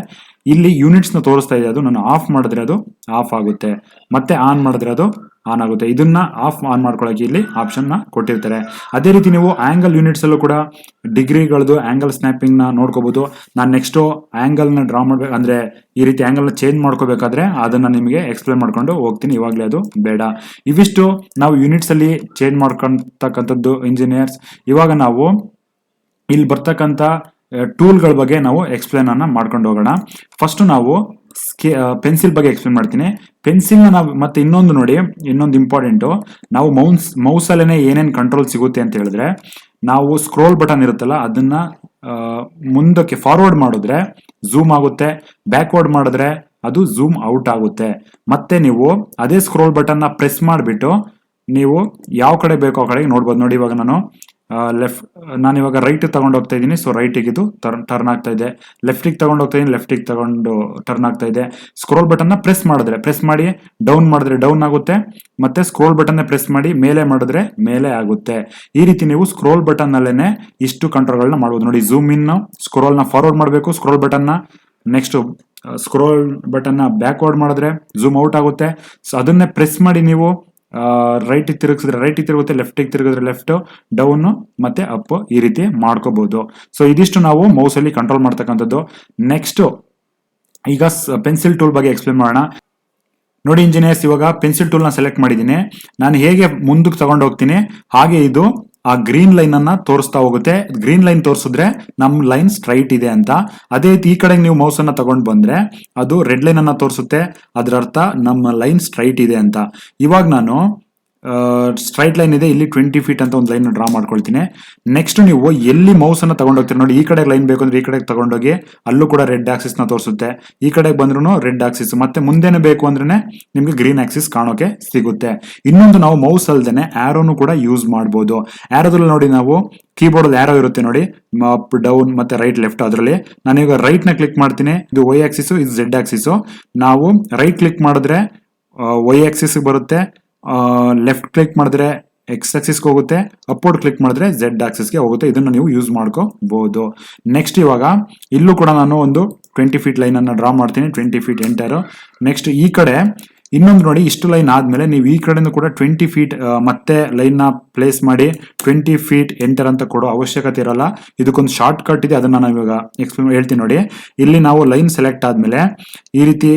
ಇಲ್ಲಿ ಯೂನಿಟ್ಸ್ನ ತೋರಿಸ್ತಾ ಇದೆ. ಅದು ನಾನು ಆಫ್ ಮಾಡಿದ್ರೆ ಅದು ಆಫ್ ಆಗುತ್ತೆ, ಮತ್ತೆ ಆನ್ ಮಾಡಿದ್ರೆ ಅದು ಆನ್ ಆಗುತ್ತೆ. ಇದನ್ನ ಆಫ್ ಆನ್ ಮಾಡ್ಕೊಳ್ಳೋಕೆ ಇಲ್ಲಿ ಆಪ್ಷನ್ ನ ಕೊಟ್ಟಿರ್ತಾರೆ. ಅದೇ ರೀತಿ ನೀವು ಆಂಗಲ್ ಯೂನಿಟ್ಸ್ ಅಲ್ಲೂ ಕೂಡ ಡಿಗ್ರಿಗಳದ್ದು ಆಂಗಲ್ ಸ್ನ್ಯಾಪಿಂಗ್ ನ ನೋಡ್ಕೋಬಹುದು. ನಾನು ನೆಕ್ಸ್ಟ್ ಆಂಗಲ್ ನ ಡ್ರಾ ಮಾಡ್ಬೇಕು ಅಂದ್ರೆ ಈ ರೀತಿ ಆಂಗಲ್ ನ ಚೇಂಜ್ ಮಾಡ್ಕೋಬೇಕಾದ್ರೆ ಅದನ್ನ ನಿಮಗೆ ಎಕ್ಸ್ಪ್ಲೇನ್ ಮಾಡ್ಕೊಂಡು ಹೋಗ್ತೀನಿ. ಇವಾಗಲೇ ಅದು ಬೇಡ. ಇವಿಷ್ಟು ನಾವು ಯೂನಿಟ್ಸ್ ಅಲ್ಲಿ ಚೇಂಜ್ ಮಾಡ್ಕೊಂತಕ್ಕಂಥದ್ದು ಇಂಜಿನಿಯರ್ಸ್. ಇವಾಗ ನಾವು ಇಲ್ಲಿ ಬರ್ತಕ್ಕಂಥ ಟೂಲ್ಗಳ ಬಗ್ಗೆ ನಾವು ಎಕ್ಸ್ಪ್ಲೇನ್ ಅನ್ನ ಮಾಡ್ಕೊಂಡು ಹೋಗೋಣ. ಫಸ್ಟ್ ನಾವು ಪೆನ್ಸಿಲ್ ಬಗ್ಗೆ ಎಕ್ಸ್ಪ್ಲೇನ್ ಮಾಡ್ತೀನಿ. ಪೆನ್ಸಿಲ್ನ ನಾವು ಮತ್ತೆ ಇನ್ನೊಂದು ನೋಡಿ, ಇನ್ನೊಂದು ಇಂಪಾರ್ಟೆಂಟು, ನಾವು ಮೌಸಲ್ಲೇ ಏನೇನು ಕಂಟ್ರೋಲ್ ಸಿಗುತ್ತೆ ಅಂತ ಹೇಳಿದ್ರೆ, ನಾವು ಸ್ಕ್ರೋಲ್ ಬಟನ್ ಇರುತ್ತಲ್ಲ ಅದನ್ನ ಮುಂದಕ್ಕೆ ಫಾರ್ವರ್ಡ್ ಮಾಡಿದ್ರೆ ಝೂಮ್ ಆಗುತ್ತೆ, ಬ್ಯಾಕ್ವರ್ಡ್ ಮಾಡಿದ್ರೆ ಅದು ಝೂಮ್ ಔಟ್ ಆಗುತ್ತೆ. ಮತ್ತೆ ನೀವು ಅದೇ ಸ್ಕ್ರೋಲ್ ಬಟನ್ನ ಪ್ರೆಸ್ ಮಾಡಿಬಿಟ್ಟು ನೀವು ಯಾವ ಕಡೆ ಬೇಕೋ ಆ ಕಡೆಗೆ ನೋಡ್ಬೋದು. ನೋಡಿ ಇವಾಗ ನಾನು ಇವಾಗ ರೈಟ್ ತಗೊಂಡು ಹೋಗ್ತಾ ಇದ್ದೀನಿ, ಸೊ ರೈಟಿಗೆ ಇದು ಟರ್ನ್ ಆಗ್ತಾ ಇದೆ. ಲೆಫ್ಟಿಗೆ ತಗೊಂಡು ಹೋಗ್ತಾ ಇದ್ದೀನಿ, ಲೆಫ್ಟಿಗೆ ತಗೊಂಡು ಟರ್ನ್ ಆಗ್ತಾ ಇದೆ. ಸ್ಕ್ರೋಲ್ ಬಟನ್ನ ಪ್ರೆಸ್ ಮಾಡಿ ಡೌನ್ ಮಾಡಿದ್ರೆ ಡೌನ್ ಆಗುತ್ತೆ, ಮತ್ತೆ ಸ್ಕ್ರೋಲ್ ಬಟನ್ ಪ್ರೆಸ್ ಮಾಡಿ ಮೇಲೆ ಮಾಡಿದ್ರೆ ಮೇಲೆ ಆಗುತ್ತೆ. ಈ ರೀತಿ ನೀವು ಸ್ಕ್ರೋಲ್ ಬಟನ್ ಅಲ್ಲೇನೆ ಇಷ್ಟು ಕಂಟ್ರೋಲ್ಗಳನ್ನ ಮಾಡ್ಬೋದು. ನೋಡಿ, ಝೂಮ್ ಇನ್, ಸ್ಕ್ರೋಲ್ನ ಫಾರ್ವರ್ಡ್ ಮಾಡಬೇಕು, ಸ್ಕ್ರೋಲ್ ಬಟನ್ನ ನೆಕ್ಸ್ಟ್ ಸ್ಕ್ರೋಲ್ ಬಟನ್ನ ಬ್ಯಾಕ್ವರ್ಡ್ ಮಾಡಿದ್ರೆ ಝೂಮ್ ಔಟ್ ಆಗುತ್ತೆ. ಸೊ ಅದನ್ನೇ ಪ್ರೆಸ್ ಮಾಡಿ ನೀವು ರೈಟಿಗೆ ತಿರುಗಿಸಿದ್ರೆ ರೈಟಿಗೆ ತಿರುಗುತ್ತೆ, ಲೆಫ್ಟಿಗೆ ತಿರುಗಿದ್ರೆ ಲೆಫ್ಟ್, ಡೌನ್ ಮತ್ತೆ ಅಪ್, ಈ ರೀತಿ ಮಾಡ್ಕೋಬಹುದು. ಸೊ ಇದಿಷ್ಟು ನಾವು ಮೌಸಲ್ಲಿ ಕಂಟ್ರೋಲ್ ಮಾಡ್ತಕ್ಕಂಥದ್ದು. ನೆಕ್ಸ್ಟ್ ಈಗ ಪೆನ್ಸಿಲ್ ಟೂಲ್ ಬಗ್ಗೆ ಎಕ್ಸ್ಪ್ಲೇನ್ ಮಾಡೋಣ. ನೋಡಿ ಇಂಜಿನಿಯರ್ಸ್, ಇವಾಗ ಪೆನ್ಸಿಲ್ ಟೂಲ್ನ ಸೆಲೆಕ್ಟ್ ಮಾಡಿದ್ದೀನಿ. ನಾನು ಹೇಗೆ ಮುಂದಕ್ಕೆ ತಗೊಂಡು ಹೋಗ್ತೀನಿ ಹಾಗೆ ಇದು ಆ ಗ್ರೀನ್ ಲೈನ್ ಅನ್ನ ತೋರಿಸ್ತಾ ಹೋಗುತ್ತೆ. ಗ್ರೀನ್ ಲೈನ್ ತೋರಿಸಿದ್ರೆ ನಮ್ ಲೈನ್ ಸ್ಟ್ರೈಟ್ ಇದೆ ಅಂತ. ಅದೇ ಈ ಕಡೆಗೆ ನೀವು ಮೌಸ್ ಅನ್ನ ತಗೊಂಡ್ ಬಂದ್ರೆ ಅದು ರೆಡ್ ಲೈನ್ ಅನ್ನ ತೋರಿಸುತ್ತೆ, ಅದರ ಅರ್ಥ ನಮ್ಮ ಲೈನ್ ಸ್ಟ್ರೈಟ್ ಇದೆ ಅಂತ. ಇವಾಗ ನಾನು ಸ್ಟ್ರೈಟ್ ಲೈನ್ ಇದೆ, ಇಲ್ಲಿ 20 ಫೀಟ್ ಅಂತ ಒಂದು ಲೈನ್ ಡ್ರಾ ಮಾಡ್ಕೊಳ್ತೀನಿ. ನೆಕ್ಸ್ಟ್ ನೀವು ಎಲ್ಲಿ ಮೌಸ್ ಅನ್ನ ತಗೊಂಡೋಗ್ತೀರಿ ನೋಡಿ, ಈ ಕಡೆ ಲೈನ್ ಬೇಕು ಅಂದ್ರೆ ಈ ಕಡೆಗೆ ತಗೊಂಡೋಗಿ ಅಲ್ಲೂ ಕೂಡ ರೆಡ್ ಆಕ್ಸಿಸ್ ನ ತೋರಿಸುತ್ತೆ, ಈ ಕಡೆಗೆ ಬಂದ್ರು ರೆಡ್ ಆಕ್ಸಿಸ್, ಮತ್ತೆ ಮುಂದೆನೆ ಬೇಕು ಅಂದ್ರೆ ನಿಮ್ಗೆ ಗ್ರೀನ್ ಆಕ್ಸಿಸ್ ಕಾಣೋಕೆ ಸಿಗುತ್ತೆ. ಇನ್ನೊಂದು, ನಾವು ಮೌಸ್ ಅಲ್ದೇನೆ ಆರೋನು ಕೂಡ ಯೂಸ್ ಮಾಡಬಹುದು. ಆರೋದಲ್ಲಿ ನೋಡಿ, ನಾವು ಕೀಬೋರ್ಡ್ ಅಲ್ಲಿ ಆರೋ ಇರುತ್ತೆ ನೋಡಿ, ಅಪ್ ಡೌನ್ ಮತ್ತೆ ರೈಟ್ ಲೆಫ್ಟ್. ಅದರಲ್ಲಿ ನಾನೀಗ ರೈಟ್ ನ ಕ್ಲಿಕ್ ಮಾಡ್ತೀನಿ, ಇದು ವೈ ಆಕ್ಸಿಸ್, ಇದು ಝೆಡ್ ಆಕ್ಸಿಸ್. ನಾವು ರೈಟ್ ಕ್ಲಿಕ್ ಮಾಡಿದ್ರೆ ವೈ ಆಕ್ಸಿಸ್ ಬರುತ್ತೆ, ಲೆಫ್ಟ್ ಕ್ಲಿಕ್ ಮಾಡಿದ್ರೆ ಎಕ್ಸ್ ಆಕ್ಸಿಸ್ಗೆ ಹೋಗುತ್ತೆ, ಅಪ್ವರ್ಡ್ ಕ್ಲಿಕ್ ಮಾಡಿದ್ರೆ ಝೆಡ್ ಆಕ್ಸಿಸ್ಗೆ ಹೋಗುತ್ತೆ. ಇದನ್ನು ನೀವು ಯೂಸ್ ಮಾಡ್ಕೋಬಹುದು. ನೆಕ್ಸ್ಟ್ ಇವಾಗ ಇಲ್ಲೂ ಕೂಡ ನಾನು ಒಂದು 20 ಫೀಟ್ ಲೈನ್ ಅನ್ನು ಡ್ರಾ ಮಾಡ್ತೀನಿ, 20 ಫೀಟ್ ಎಂಟರ್. ನೆಕ್ಸ್ಟ್ ಈ ಕಡೆ ಇನ್ನೊಂದು ನೋಡಿ, ಇಷ್ಟು ಲೈನ್ ಆದ್ಮೇಲೆ ನೀವು ಈ ಕಡೆನೂ ಕೂಡ 20 ಫೀಟ್ ಮತ್ತೆ ಲೈನ್ ನ ಪ್ಲೇಸ್ ಮಾಡಿ 20 ಫೀಟ್ ಎಂಟರ್ ಅಂತ ಕೊಡೋ ಅವಶ್ಯಕತೆ ಇರಲ್ಲ. ಇದಕ್ಕೊಂದು ಶಾರ್ಟ್ ಕಟ್ ಇದೆ, ಅದನ್ನ ನಾನು ಇವಾಗ ಎಕ್ಸ್ಪ್ಲೇನ್ ಹೇಳ್ತೀನಿ ನೋಡಿ. ಇಲ್ಲಿ ನಾವು ಲೈನ್ ಸೆಲೆಕ್ಟ್ ಆದ್ಮೇಲೆ ಈ ರೀತಿ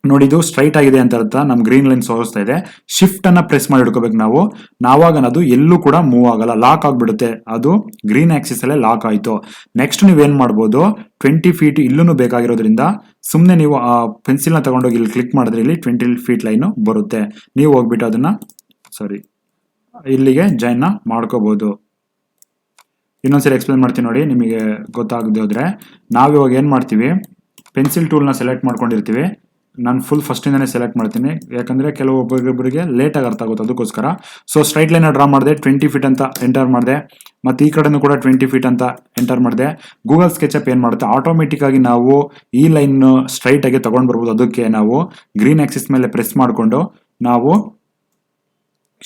ನೋಡಿ, ಇದು ಸ್ಟ್ರೈಟ್ ಆಗಿದೆ ಅಂತ ಅರ್ಥ, ನಮ್ ಗ್ರೀನ್ ಲೈನ್ ತೋರಿಸ್ತಾ ಇದೆ. ಶಿಫ್ಟ್ ಅನ್ನ ಪ್ರೆಸ್ ಮಾಡಿ ಹಿಡ್ಕೋಬೇಕು ನಾವು, ನಾವಾಗ ಅದು ಎಲ್ಲೂ ಕೂಡ ಮೂವ್ ಆಗಲ್ಲ, ಲಾಕ್ ಆಗ್ಬಿಡುತ್ತೆ. ಅದು ಗ್ರೀನ್ ಆಕ್ಸಿಸ್ ಅಲ್ಲೇ ಲಾಕ್ ಆಯ್ತು. ನೆಕ್ಸ್ಟ್ ನೀವೇನ್ ಮಾಡ್ಬೋದು, 20 ಫೀಟ್ ಇಲ್ಲೂ ಬೇಕಾಗಿರೋದ್ರಿಂದ ಸುಮ್ಮನೆ ನೀವು ಆ ಪೆನ್ಸಿಲ್ ನ ತಗೊಂಡೋಗಿ ಇಲ್ಲಿ ಕ್ಲಿಕ್ ಮಾಡಿದ್ರೆ ಇಲ್ಲಿ 20 ಫೀಟ್ ಲೈನ್ ಬರುತ್ತೆ. ನೀವು ಹೋಗ್ಬಿಟ್ಟು ಅದನ್ನ ಇಲ್ಲಿಗೆ ಜಾಯಿನ್ ನ ಮಾಡ್ಕೋಬಹುದು. ಇನ್ನೊಂದ್ಸರಿ ಎಕ್ಸ್ಪ್ಲೇನ್ ಮಾಡ್ತೀನಿ ನೋಡಿ, ನಿಮಗೆ ಗೊತ್ತಾಗದೆ ಹೋದ್ರೆ. ನಾವಿವಾಗ ಏನ್ ಮಾಡ್ತೀವಿ, ಪೆನ್ಸಿಲ್ ಟೂಲ್ ನ ಸೆಲೆಕ್ಟ್ ಮಾಡ್ಕೊಂಡಿರ್ತೀವಿ. ನಾನು ಫುಲ್ ಫಸ್ಟಿಂದಾನೆ ಸೆಲೆಕ್ಟ್ ಮಾಡ್ತೀನಿ, ಯಾಕಂದ್ರೆ ಕೆಲವೊಬ್ಬರಿಗೆ ಲೇಟ್ ಆಗಿ ಅರ್ಥ ಆಗುತ್ತೆ, ಅದಕ್ಕೋಸ್ಕರ. ಸೊ ಸ್ಟ್ರೈಟ್ ಲೈನ್ ಡ್ರಾ ಮಾಡಿದೆ, 20 ಫೀಟ್ ಅಂತ ಎಂಟರ್ ಮಾಡಿದೆ, ಮತ್ತೆ ಈ ಕಡೆನೂ ಕೂಡ 20 ಫೀಟ್ ಅಂತ ಎಂಟರ್ ಮಾಡಿದೆ. ಗೂಗಲ್ ಸ್ಕೆಚಪ್ ಏನ್ ಮಾಡುತ್ತೆ, ಆಟೋಮೆಟಿಕ್ ಆಗಿ ನಾವು ಈ ಲೈನ್ ಸ್ಟ್ರೈಟ್ ಆಗಿ ತಗೊಂಡ್ ಬರ್ಬೋದು. ಅದಕ್ಕೆ ನಾವು ಗ್ರೀನ್ ಆಕ್ಸಿಸ್ ಮೇಲೆ ಪ್ರೆಸ್ ಮಾಡಿಕೊಂಡು ನಾವು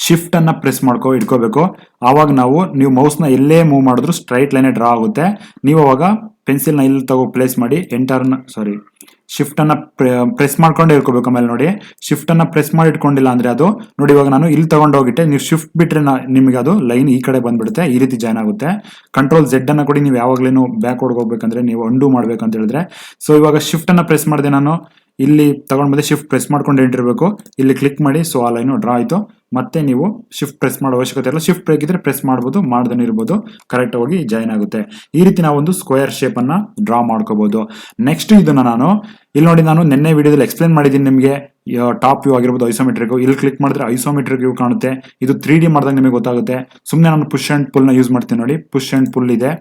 ಶಿಫ್ಟ್ ಅನ್ನ ಪ್ರೆಸ್ ಇಟ್ಕೋಬೇಕು. ಆವಾಗ ನೀವು ಮೌಸ್ ನ ಎಲ್ಲೇ ಮೂವ್ ಮಾಡಿದ್ರು ಸ್ಟ್ರೈಟ್ ಲೈನ್ ಡ್ರಾ ಆಗುತ್ತೆ. ನೀವು ಅವಾಗ ಪೆನ್ಸಿಲ್ ನ ಇಲ್ಲಿ ಪ್ಲೇಸ್ ಮಾಡಿ ಶಿಫ್ಟ್ ಅನ್ನ ಪ್ರೆಸ್ ಮಾಡ್ಕೊಂಡೇ ಇಟ್ಕೋಬೇಕು. ಆಮೇಲೆ ನೋಡಿ, ಶಿಫ್ಟ್ ಅನ್ನ ಪ್ರೆಸ್ ಮಾಡಿ ಇಟ್ಕೊಂಡಿಲ್ಲ ಅಂದ್ರೆ ಅದು ನೋಡಿ, ಇವಾಗ ನಾನು ಇಲ್ಲಿ ತಗೊಂಡೋಗಿಟ್ಟೆ, ನೀವು ಶಿಫ್ಟ್ ಬಿಟ್ರೆ ನಿಮಗೆ ಅದು ಲೈನ್ ಈ ಕಡೆ ಬಂದ್ಬಿಡುತ್ತೆ, ಈ ರೀತಿ ಜಾಯ್ನ್ ಆಗುತ್ತೆ. ಕಂಟ್ರೋಲ್ ಝೆಡ್ ಅನ್ನ ಕೊಡಿ, ನೀವು ಯಾವಾಗ್ಲೇನು ಬ್ಯಾಕ್ವರ್ಡ್ ಹೋಗ್ಬೇಕಂದ್ರೆ, ನೀವು ಅಂಡು ಮಾಡ್ಬೇಕಂತ ಹೇಳಿದ್ರೆ. ಸೊ ಇವಾಗ ಶಿಫ್ಟ್ ಅನ್ನ ಪ್ರೆಸ್ ಮಾಡಿದೆ, ನಾನು ಇಲ್ಲಿ ತಗೊಂಡ್ ಬಂದೆ, ಶಿಫ್ಟ್ ಪ್ರೆಸ್ ಮಾಡ್ಕೊಂಡು ಇಟ್ಟಿರ್ಬೇಕು, ಇಲ್ಲಿ ಕ್ಲಿಕ್ ಮಾಡಿ. ಸೊ ಆ ಲೈನು ಡ್ರಾ ಆಯ್ತು. ಮತ್ತೆ ನೀವು ಶಿಫ್ಟ್ ಪ್ರೆಸ್ ಮಾಡೋ ಅವಶ್ಯಕತೆ ಇಲ್ಲ, ಶಿಫ್ಟ್ ಬೇಕಿದ್ರೆ ಪ್ರೆಸ್ ಮಾಡ್ಬೋದು, ಮಾಡ್ದೇನೆ ಇರ್ಬೋದು, ಕರೆಕ್ಟ್ ಆಗಿ ಜಾಯ್ನ್ ಆಗುತ್ತೆ. ಈ ರೀತಿ ನಾವು ಒಂದು ಸ್ಕ್ವೇರ್ ಶೇಪ್ ಅನ್ನ ಡ್ರಾ ಮಾಡ್ಕೋಬಹುದು. ನೆಕ್ಸ್ಟ್ ಇದನ್ನ ನಾನು ಇಲ್ಲಿ ನೋಡಿ, ನಾನು ನಿನ್ನೆ ವಿಡಿಯೋದಲ್ಲಿ ಎಕ್ಸ್ಪ್ಲೇನ್ ಮಾಡಿದ್ದೀನಿ ನಿಮಗೆ, ಟಾಪ್ ವ್ಯೂ ಆಗಿರ್ಬೋದು, ಐಸೋಮೆಟ್ರಿಕ್. ಇಲ್ಲಿ ಕ್ಲಿಕ್ ಮಾಡಿದ್ರೆ ಐಸೋಮೆಟ್ರಿಕ್ ವ್ಯೂ ಕಾಣುತ್ತೆ, ಇದು 3D ಮಾಡಿದಾಗ ನಿಮಗೆ ಗೊತ್ತಾಗುತ್ತೆ. ಸುಮ್ಮನೆ ನಾನು ಪುಷ್ ಅಂಡ್ ಪುಲ್ ನ ಯೂಸ್ ಮಾಡ್ತೀನಿ ನೋಡಿ, ಪುಷ್ ಅಂಡ್ ಪುಲ್ ಇದೆ.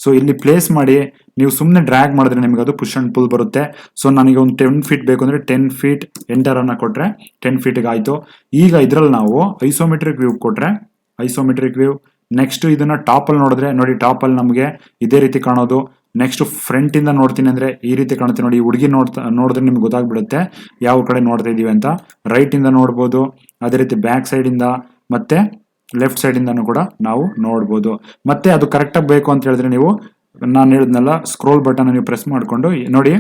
ಸೊ ಇಲ್ಲಿ ಪ್ಲೇಸ್ ಮಾಡಿ ನೀವು ಸುಮ್ಮನೆ ಡ್ರ್ಯಾಗ್ ಮಾಡಿದ್ರೆ ನಿಮಗೆ ಅದು ಪುಷ್ ಅಂಡ್ ಪುಲ್ ಬರುತ್ತೆ. ಸೊ ನನಗೆ ಒಂದು 10 ಫೀಟ್ ಬೇಕು ಅಂದ್ರೆ 10 ಫೀಟ್ ಎಂಟರ್ ಅನ್ನ ಕೊಟ್ರೆ 10 ಫೀಟ್ಗೆ ಆಯ್ತು. ಈಗ ಇದ್ರಲ್ಲಿ ನಾವು ಐಸೋಮೆಟ್ರಿಕ್ ವ್ಯೂ ಕೊಟ್ರೆ ಐಸೋಮೆಟ್ರಿಕ್ ವ್ಯೂ. ನೆಕ್ಸ್ಟ್ ಇದನ್ನ ಟಾಪ್ ಅಲ್ಲಿ ನೋಡಿದ್ರೆ ನೋಡಿ, ಟಾಪ್ ಅಲ್ಲಿ ನಮಗೆ ಇದೇ ರೀತಿ ಕಾಣೋದು. ನೆಕ್ಸ್ಟ್ ಫ್ರಂಟ್ ಇಂದ ನೋಡ್ತೀನಿ ಅಂದ್ರೆ ಈ ರೀತಿ ಕಾಣುತ್ತೆ ನೋಡಿ. ಹುಡುಗಿ ನೋಡಿದ್ರೆ ನಿಮ್ಗೆ ಗೊತ್ತಾಗ್ಬಿಡುತ್ತೆ ಯಾವ ಕಡೆ ನೋಡ್ತಾ ಇದೀವಿ ಅಂತ. ರೈಟ್ ಇಂದ ನೋಡ್ಬೋದು, ಅದೇ ರೀತಿ ಬ್ಯಾಕ್ ಸೈಡ್ ಇಂದ ಮತ್ತೆ ಲೆಫ್ಟ್ ಸೈಡ್ ಇಂದನೂ ಕೂಡ ನಾವು ನೋಡ್ಬೋದು. ಮತ್ತೆ ಅದು ಕರೆಕ್ಟ್ ಆಗಿ ಬೇಕು ಅಂತ ಹೇಳಿದ್ರೆ ನೀವು, ನಾನು ಹೇಳಿದ್ನಲ್ಲ, ಸ್ಕ್ರೋಲ್ ಬಟನ್ ನೀವು ಪ್ರೆಸ್ ಮಾಡ್ಕೊಂಡು ನೋಡಿ,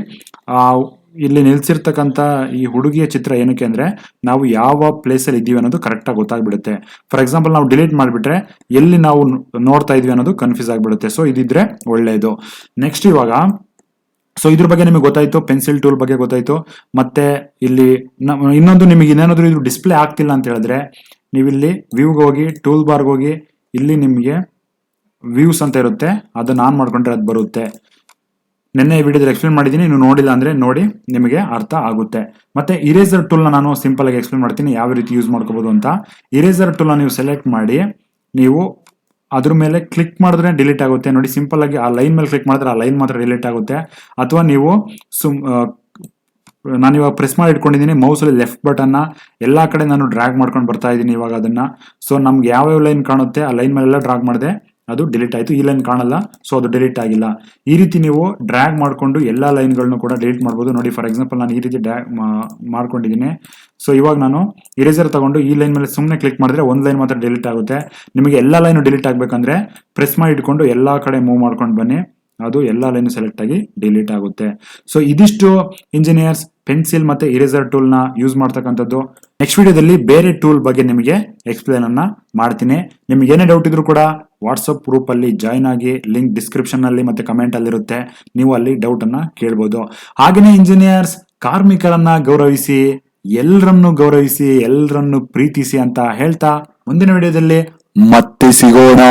ಇಲ್ಲಿ ನಿಲ್ಸಿರ್ತಕ್ಕಂಥ ಈ ಹುಡುಗಿಯ ಚಿತ್ರ ಏನಕ್ಕೆ ಅಂದ್ರೆ ನಾವು ಯಾವ ಪ್ಲೇಸ್ ಅಲ್ಲಿ ಇದ್ದೀವಿ ಅನ್ನೋದು ಕರೆಕ್ಟ್ ಆಗಿ ಗೊತ್ತಾಗ್ಬಿಡುತ್ತೆ. ಫಾರ್ ಎಕ್ಸಾಂಪಲ್ ನಾವು ಡಿಲೀಟ್ ಮಾಡಿಬಿಟ್ರೆ ಎಲ್ಲಿ ನಾವು ನೋಡ್ತಾ ಇದೀವಿ ಅನ್ನೋದು ಕನ್ಫ್ಯೂಸ್ ಆಗಿಬಿಡುತ್ತೆ. ಸೊ ಇದಿದ್ರೆ ಒಳ್ಳೆಯದು. ನೆಕ್ಸ್ಟ್ ಇವಾಗ ಇದ್ರ ಬಗ್ಗೆ ನಿಮಗೆ ಗೊತ್ತಾಯ್ತು, ಪೆನ್ಸಿಲ್ ಟೂಲ್ ಬಗ್ಗೆ ಗೊತ್ತಾಯ್ತು. ಮತ್ತೆ ಇಲ್ಲಿ ಇನ್ನೊಂದು, ನಿಮಗೆ ಇನ್ನೇನಾದ್ರೂ ಇದು ಡಿಸ್ಪ್ಲೇ ಆಗ್ತಿಲ್ಲ ಅಂತ ಹೇಳಿದ್ರೆ ನೀವು ಇಲ್ಲಿ ವ್ಯೂಗೆ ಹೋಗಿ, ಟೂಲ್ ಬಾರ್ಗೆ ಹೋಗಿ, ಇಲ್ಲಿ ನಿಮಗೆ ವ್ಯೂಸ್ ಅಂತ ಇರುತ್ತೆ, ಅದನ್ನ ಆನ್ ಮಾಡ್ಕೊಂಡ್ರೆ ಅದು ಬರುತ್ತೆ. ನಿನ್ನೆ ವಿಡಿಯೋದಲ್ಲಿ ಎಕ್ಸ್ಪ್ಲೇನ್ ಮಾಡಿದ್ದೀನಿ, ನೀವು ನೋಡಿಲ್ಲ ಅಂದ್ರೆ ನೋಡಿ, ನಿಮಗೆ ಅರ್ಥ ಆಗುತ್ತೆ. ಮತ್ತೆ ಇರೇಸರ್ ಟೂಲ್ನ ನಾನು ಸಿಂಪಲ್ ಆಗಿ ಎಕ್ಸ್ಪ್ಲೇನ್ ಮಾಡ್ತೀನಿ ಯಾವ ರೀತಿ ಯೂಸ್ ಮಾಡ್ಕೋಬಹುದು ಅಂತ. ಇರೇಸರ್ ಟೂಲ್ನ ನೀವು ಸೆಲೆಕ್ಟ್ ಮಾಡಿ, ನೀವು ಅದ್ರ ಮೇಲೆ ಕ್ಲಿಕ್ ಮಾಡಿದ್ರೆ ಡಿಲೀಟ್ ಆಗುತ್ತೆ. ನೋಡಿ, ಸಿಂಪಲ್ ಆಗಿ ಆ ಲೈನ್ ಮೇಲೆ ಕ್ಲಿಕ್ ಮಾಡಿದ್ರೆ ಆ ಲೈನ್ ಮಾತ್ರ ಡಿಲೀಟ್ ಆಗುತ್ತೆ. ಅಥವಾ ನೀವು ನಾನು ಇವಾಗ ಪ್ರೆಸ್ ಮಾಡಿ ಇಟ್ಕೊಂಡಿದ್ದೀನಿ, ಮೌಸಲ್ಲಿ ಲೆಫ್ಟ್ ಬಟನ್ನ ಎಲ್ಲಾ ಕಡೆ ನಾನು ಡ್ರ್ಯಾಗ್ ಮಾಡ್ಕೊಂಡು ಬರ್ತಾ ಇದ್ದೀನಿ ಇವಾಗ ಅದನ್ನ. ಸೊ ನಮ್ಗೆ ಯಾವ್ಯಾವ ಲೈನ್ ಕಾಣುತ್ತೆ ಆ ಲೈನ್ ಮೇಲೆಲ್ಲ ಡ್ರ್ಯಾಗ್ ಮಾಡಿದೆ, ಅದು ಡಿಲೀಟ್ ಆಯ್ತು. ಈ ಲೈನ್ ಕಾಣಲ್ಲ, ಸೊ ಅದು ಡಿಲೀಟ್ ಆಗಿಲ್ಲ. ಈ ರೀತಿ ನೀವು ಡ್ರ್ಯಾಗ್ ಮಾಡ್ಕೊಂಡು ಎಲ್ಲಾ ಲೈನ್ಗಳನ್ನು ಕೂಡ ಡಿಲೀಟ್ ಮಾಡ್ಬೋದು. ನೋಡಿ, ಫಾರ್ ಎಕ್ಸಾಂಪಲ್ ನಾನು ಈ ರೀತಿ ಡ್ರ್ಯಾಗ್ ಮಾಡ್ಕೊಂಡಿದ್ದೀನಿ. ಸೊ ಇವಾಗ ನಾನು ಇರೇಸರ್ ತಗೊಂಡು ಈ ಲೈನ್ ಮೇಲೆ ಸುಮ್ಮನೆ ಕ್ಲಿಕ್ ಮಾಡಿದ್ರೆ ಒಂದು ಲೈನ್ ಮಾತ್ರ ಡಿಲೀಟ್ ಆಗುತ್ತೆ. ನಿಮಗೆ ಎಲ್ಲಾ ಲೈನ್ ಡಿಲೀಟ್ ಆಗ್ಬೇಕಂದ್ರೆ ಪ್ರೆಸ್ ಮಾಡಿ ಇಟ್ಕೊಂಡು ಎಲ್ಲಾ ಕಡೆ ಮೂವ್ ಮಾಡ್ಕೊಂಡು ಬನ್ನಿ, ಅದು ಎಲ್ಲಾ ಲೈನ್ ಸೆಲೆಕ್ಟ್ ಆಗಿ ಡಿಲೀಟ್ ಆಗುತ್ತೆ. ಸೊ ಇದಿಷ್ಟು ಇಂಜಿನಿಯರ್ಸ್ ಪೆನ್ಸಿಲ್ ಮತ್ತೆ ಇರೇಸರ್ ಟೂಲ್ ನ ಯೂಸ್ ಮಾಡ್ತಕ್ಕಂಥದ್ದು. ನೆಕ್ಸ್ಟ್ ವಿಡಿಯೋದಲ್ಲಿ ಬೇರೆ ಟೂಲ್ ಬಗ್ಗೆ ನಿಮಗೆ ಎಕ್ಸ್ಪ್ಲೇನ್ ಅನ್ನ ಮಾಡ್ತೀನಿ. ನಿಮ್ಗೆ ಏನೇ ಡೌಟ್ ಇದ್ರೂ ಕೂಡ ವಾಟ್ಸ್ಆಪ್ ಗ್ರೂಪ್ ಅಲ್ಲಿ ಜಾಯ್ನ್ ಆಗಿ, ಲಿಂಕ್ ಡಿಸ್ಕ್ರಿಪ್ಷನ್ ಅಲ್ಲಿ ಮತ್ತೆ ಕಮೆಂಟ್ ಅಲ್ಲಿ ಇರುತ್ತೆ, ನೀವು ಅಲ್ಲಿ ಡೌಟ್ ಅನ್ನ ಕೇಳ್ಬೋದು. ಹಾಗೇನೆ ಇಂಜಿನಿಯರ್ಸ್, ಕಾರ್ಮಿಕರನ್ನ ಗೌರವಿಸಿ, ಎಲ್ಲರನ್ನು ಗೌರವಿಸಿ, ಎಲ್ಲರನ್ನು ಪ್ರೀತಿಸಿ ಅಂತ ಹೇಳ್ತಾ ಮುಂದಿನ ವಿಡಿಯೋದಲ್ಲಿ ಮತ್ತೆ ಸಿಗೋಣ.